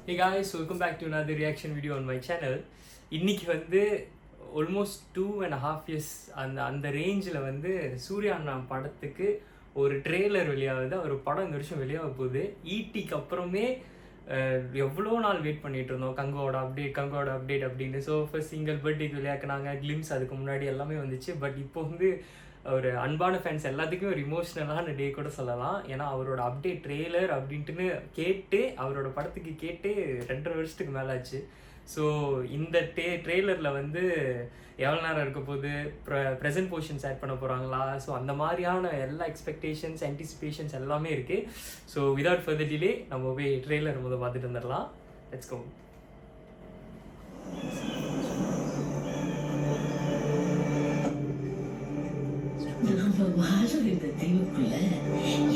Hey guys, welcome back to another reaction video on my channel. இன்னைக்கு வந்து almost 2.5 years அந்த ரேஞ்சில் வந்து சூர்யா அண்ணா படத்துக்கு ஒரு ட்ரெய்லர் வெளியாகுது. அவர் படம் இந்த வருஷம் வெளியாக போகுது. ஈட்டிக்கு அப்புறமே எவ்வளோ நாள் வெயிட் பண்ணிட்டு இருந்தோம் கங்கோட அப்டேட் அப்படின்னு. ஸோ ஃபர்ஸ்ட் சிங்கிள் பர்த்டேக்கு வெளியாக்குனாங்க, கிளிம்ஸ் அதுக்கு முன்னாடி எல்லாமே வந்துச்சு. பட் இப்போ வந்து ஒரு அன்பான ஃபேன்ஸ் எல்லாத்துக்குமே ஒரு இமோஷ்னலான டே கூட சொல்லலாம். ஏன்னா அவரோட அப்டேட் ட்ரெய்லர் அப்படின்ட்டுன்னு கேட்டு அவரோட படத்துக்கு கேட்டு 2.5 வருஷத்துக்கு மேலே ஆச்சு. ஸோ இந்த ட்ரெய்லரில் வந்து எவ்வளோ நேரம் இருக்க போது, ப்ரெசன்ட் போர்ஷன்ஸ் ஆட் பண்ண போகிறாங்களா, ஸோ அந்த மாதிரியான எல்லா எக்ஸ்பெக்டேஷன்ஸ் ஆன்டிசிபேஷன்ஸ் எல்லாமே இருக்குது. ஸோ விதவுட் ஃபர்தர் டிலே நம்ம போய் ட்ரெய்லர் முதல் பார்த்துட்டு வந்துடலாம். Let's go. நம்ம வாழும் இந்த தீவுக்குள்ள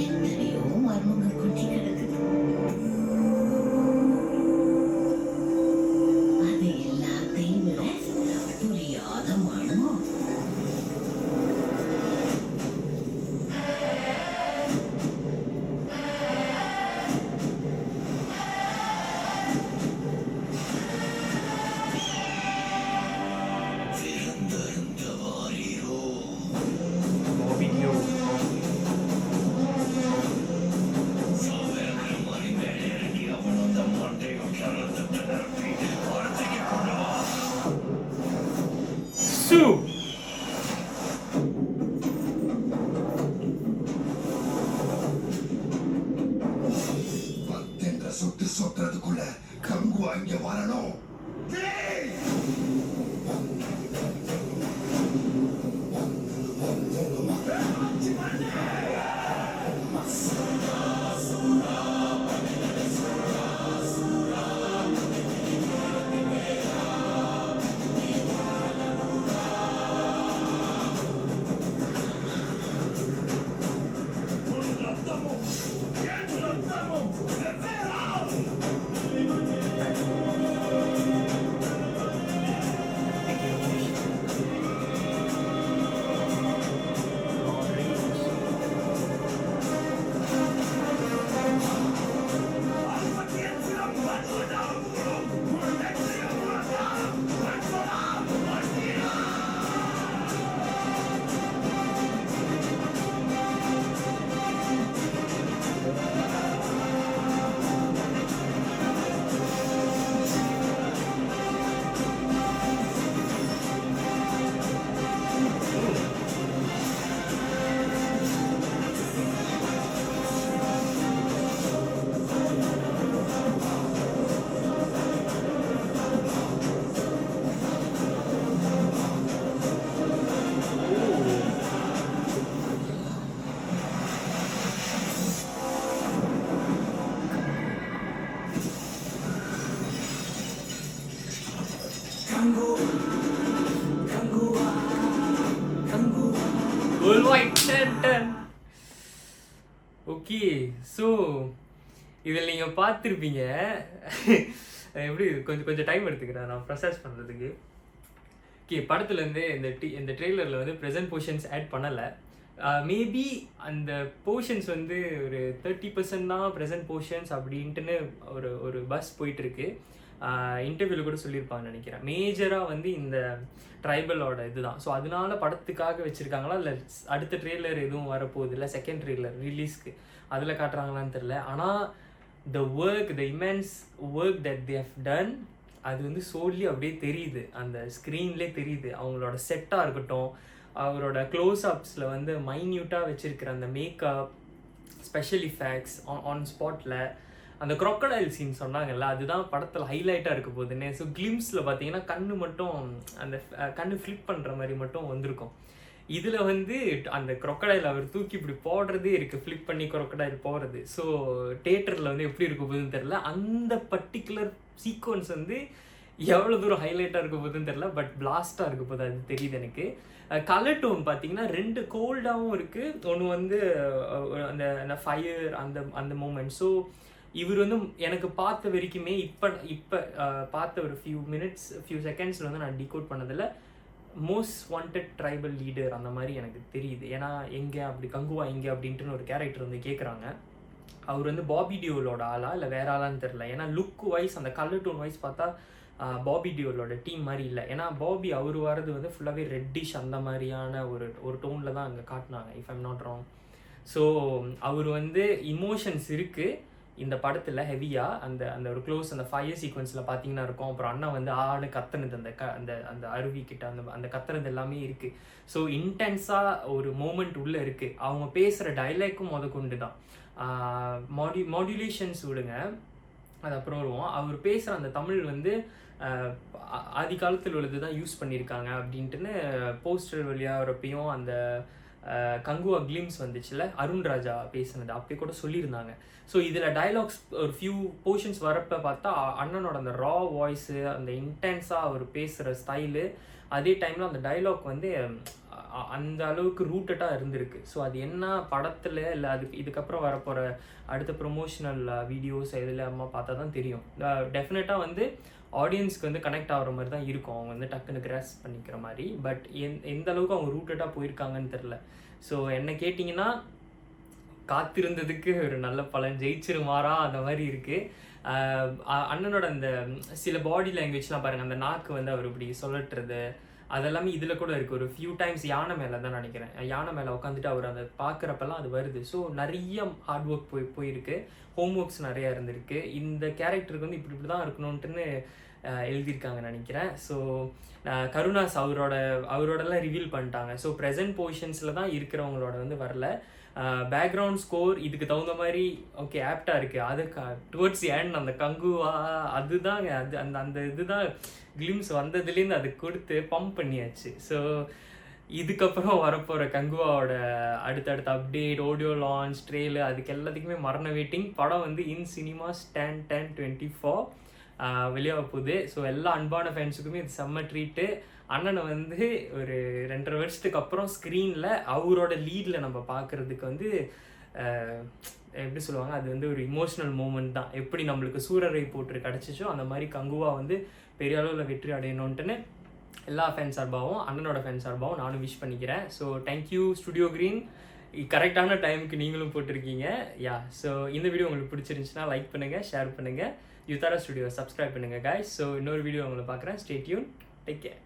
எத்தனையோ மர்மங்க குட்டி கிடக்குது. அது எல்லாத்தையும் விட புரியாத மர்மம் சுட்டு சொட்டுறதுக்குள்ள கங்கு அங்க வரணும். ஓகே, ஸோ இதில் நீங்கள் பார்த்துருப்பீங்க. எப்படி கொஞ்சம் டைம் எடுத்துக்கிறேன் நான் ப்ரொசஸ் பண்ணுறதுக்கு. ஓகே, படத்துலேருந்து இந்த ட்ரெய்லரில் வந்து ப்ரெசன்ட் போர்ஷன்ஸ் ஆட் பண்ணலை. மேபி அந்த போர்ஷன்ஸ் வந்து ஒரு 30% தான் ப்ரெசன்ட் போர்ஷன்ஸ் அப்படின்ட்டுன்னு ஒரு பஸ் போயிட்டுருக்கு. இன்டர்வியூவில் கூட சொல்லியிருப்பாங்கன்னு நினைக்கிறேன். மேஜராக வந்து இந்த ட்ரைபலோட இதுதான். ஸோ அதனால படத்துக்காக வச்சுருக்காங்களா இல்லை அடுத்த ட்ரெய்லர் எதுவும் வரப்போகுது, இல்லை செகண்ட் ட்ரெய்லர் ரிலீஸ்க்கு அதில் காட்டுறாங்களான்னு தெரில. ஆனால் the immense work that they have done அது வந்து சோலி அப்படியே தெரியுது, அந்த ஸ்க்ரீன்லேயே தெரியுது. அவங்களோட செட்டாக இருக்கட்டும், அவரோட க்ளோஸ்அப்ஸில் வந்து மைன்யூட்டாக வச்சுருக்கிற அந்த மேக்கப், ஸ்பெஷல் இஃபெக்ட்ஸ் ஆன் ஸ்பாட்டில், அந்த க்ரொக்கடைல் சீன் சொன்னாங்கல்ல, அதுதான் படத்தில் ஹைலைட்டாக இருக்க போகுதுன்னு. ஸோ கிளிம்ஸில் பார்த்தீங்கன்னா கண்ணு மட்டும் அந்த கண்ணு ஃப்ளிப் பண்ணுற மாதிரி மட்டும் வந்திருக்கும். இதில் வந்து அந்த க்ரொக்கடைல் அவர் தூக்கி இப்படி போடுறதே இருக்குது, ஃப்ளிப் பண்ணி க்ரொக்கடைல் போகிறது. ஸோ தியேட்டரில் வந்து எப்படி இருக்க போகுதுன்னு தெரில. அந்த பர்டிகுலர் சீக்வன்ஸ் வந்து எவ்வளோ தூரம் ஹைலைட்டாக இருக்க போகுதுன்னு தெரில, பட் பிளாஸ்டாக இருக்க போகுது அது தெரியுது எனக்கு. கலர் டோன் பார்த்தீங்கன்னா 2 கோல்டாகவும் இருக்குது, ஒன்று வந்து அந்த ஃபயர் அந்த மூமெண்ட். ஸோ இவர் வந்து எனக்கு பார்த்த வரைக்குமே இப்போ பார்த்த ஒரு ஃபியூ செகண்ட்ஸில் வந்து நான் டிகோட் பண்ணதில் மோஸ்ட் வாண்டட் ட்ரைபல் லீடர் அந்த மாதிரி எனக்கு தெரியுது. ஏன்னா எங்கே அப்படி கங்குவா எங்கே அப்படின்ட்டுன்னு ஒரு கேரக்டர் வந்து கேட்குறாங்க. அவர் வந்து பாபி டியோலோட ஆளா இல்லை வேற ஆளான்னு தெரில. ஏன்னா லுக் வைஸ் அந்த கலர் டோன் வைஸ் பார்த்தா பாபி டியோலோட டீம் மாதிரி இல்லை. ஏன்னா பாபி அவர் வர்றது வந்து ஃபுல்லாகவே ரெட்டிஷ் அந்த மாதிரியான ஒரு டோனில் தான் அங்கே காட்டினாங்க, if I'm not wrong. So அவர் வந்து இமோஷன்ஸ் இருக்குது இந்த படத்தில் ஹெவியாக. அந்த ஒரு க்ளோஸ் அந்த ஃபயர் சீக்வன்ஸில் பார்த்தீங்கன்னா இருக்கும். அப்புறம் அண்ணா வந்து ஆன்னு கத்துனது அந்த அருவிக்கிட்ட அந்த கத்துனது எல்லாமே இருக்குது. ஸோ இன்டென்ஸாக ஒரு மூமெண்ட் உள்ளே இருக்குது. அவங்க பேசுகிற டைலாக்கும் கொண்டு தான் மாடுலேஷன்ஸ் விடுங்க, அது அப்புறம் வருவோம். அவர் பேசுகிற அந்த தமிழ் வந்து ஆதி காலத்தில் உள்ளது தான் யூஸ் பண்ணியிருக்காங்க அப்படின்ட்டுன்னு போஸ்டர் வழியாகிறப்பையும் அந்த கங்குவா கிளிம்ஸ் வந்துச்சுல அருண் ராஜா பேசுனது அப்போ கூட சொல்லியிருந்தாங்க. ஸோ இதில் டைலாக்ஸ் ஒரு ஃபியூ போர்ஷன்ஸ் வரப்போ பார்த்தா அண்ணனோட அந்த ரா வாய்ஸு, அந்த இன்டென்ஸாக அவர் பேசுகிற ஸ்டைலு, அதே டைமில் அந்த டைலாக் வந்து அந்த அளவுக்கு ரூட்டடாக இருந்திருக்கு. ஸோ அது என்ன படத்தில் இல்லை இதுக்கப்புறம் வரப்போகிற அடுத்த ப்ரொமோஷனல் வீடியோஸ் இதில் அம்மா பார்த்தா தான் தெரியும். டெஃபினட்டாக வந்து ஆடியன்ஸ்க்கு வந்து கனெக்ட் ஆகிற மாதிரி தான் இருக்கும், அவங்க வந்து டக்குன்னு கிராஸ் பண்ணிக்கிற மாதிரி. பட் எந்த அளவுக்கு அவங்க ரூட்டடாக போயிருக்காங்கன்னு தெரில. ஸோ என்ன கேட்டிங்கன்னா காத்திருந்ததுக்கு ஒரு நல்ல பலன், ஜெயிச்சிருமாறா அந்த மாதிரி இருக்குது. அண்ணனோட அந்த சில பாடி லாங்குவேஜ்லாம் பாருங்கள், அந்த நாக்கு வந்து அவர் இப்படி சொல்லட்டுறது அதெல்லாமே இதில் கூட இருக்குது. ஒரு ஃபியூ டைம்ஸ் யானை மேலே தான் நினைக்கிறேன், யானை மேலே உட்காந்துட்டு அவர் அதை பார்க்குறப்பெல்லாம் அது வருது. ஸோ நிறைய ஹார்ட் ஒர்க் போயிருக்கு, ஹோம் ஒர்க்ஸ் நிறையா இருந்திருக்கு. இந்த கேரக்டருக்கு வந்து இப்படி தான் இருக்கணுன்ட்டுன்னு எழுதியிருக்காங்கன்னு நினைக்கிறேன். ஸோ கருணாஸ் அவரோடலாம் ரிவீல் பண்ணிட்டாங்க. ஸோ ப்ரெசன்ட் பொசிஷன்ஸில் தான் இருக்கிறவங்களோட வந்து வரல. பேக்ரவுண்ட் ஸ்கோர் இதுக்கு தகுந்த மாதிரி ஓகே ஆப்டாக இருக்குது. அது டுவர்ட்ஸ் ஏண்ட் அந்த கங்குவா அதுதாங்க அந்த இதுதான் கிளிம்ஸ் வந்ததுலேருந்து அது கொடுத்து பம்ப் பண்ணியாச்சு. ஸோ இதுக்கப்புறம் வரப்போகிற கங்குவாவோட அடுத்தடுத்த அப்டேட், ஆடியோ லான்ச், ட்ரெயிலு, அதுக்கு எல்லாத்துக்குமே மரண வெயிட்டிங். படம் வந்து இன் சினிமாஸ் 10/10/24 வெளியாக போகுது. ஸோ எல்லா அன்பான ஃபேன்ஸுக்குமே இது செம்ம ட்ரீட்டு. அண்ணனை வந்து ஒரு 2.5 வருஷத்துக்கு அப்புறம் ஸ்க்ரீனில் அவரோட லீடில் நம்ம பார்க்குறதுக்கு வந்து எப்படி சொல்லுவாங்க, அது வந்து ஒரு இமோஷ்னல் மூமெண்ட் தான். எப்படி நம்மளுக்கு சூரரை போட்டு கிடச்சிச்சோ அந்த மாதிரி கங்குவா வந்து பெரிய அளவில் வெற்றி அடையணுன்ட்டுன்னு எல்லா ஃபேன் சார்பாகவும் அண்ணனோட ஃபேன் சார்பாகவும் நானும் விஷ் பண்ணிக்கிறேன். ஸோ தேங்க்யூ ஸ்டுடியோ கிரீன், கரெக்டான டைமுக்கு நீங்களும் போட்டிருக்கீங்க. யா, ஸோ இந்த வீடியோ உங்களுக்கு பிடிச்சிருந்துச்சுன்னா லைக் பண்ணுங்கள், ஷேர் பண்ணுங்கள், யுத்தாரா ஸ்டுடியோ சப்ஸ்கிரைப் பண்ணுங்கள் guys. ஸோ இன்னொரு வீடியோ உங்களை பார்க்குறேன். Stay tune, take care.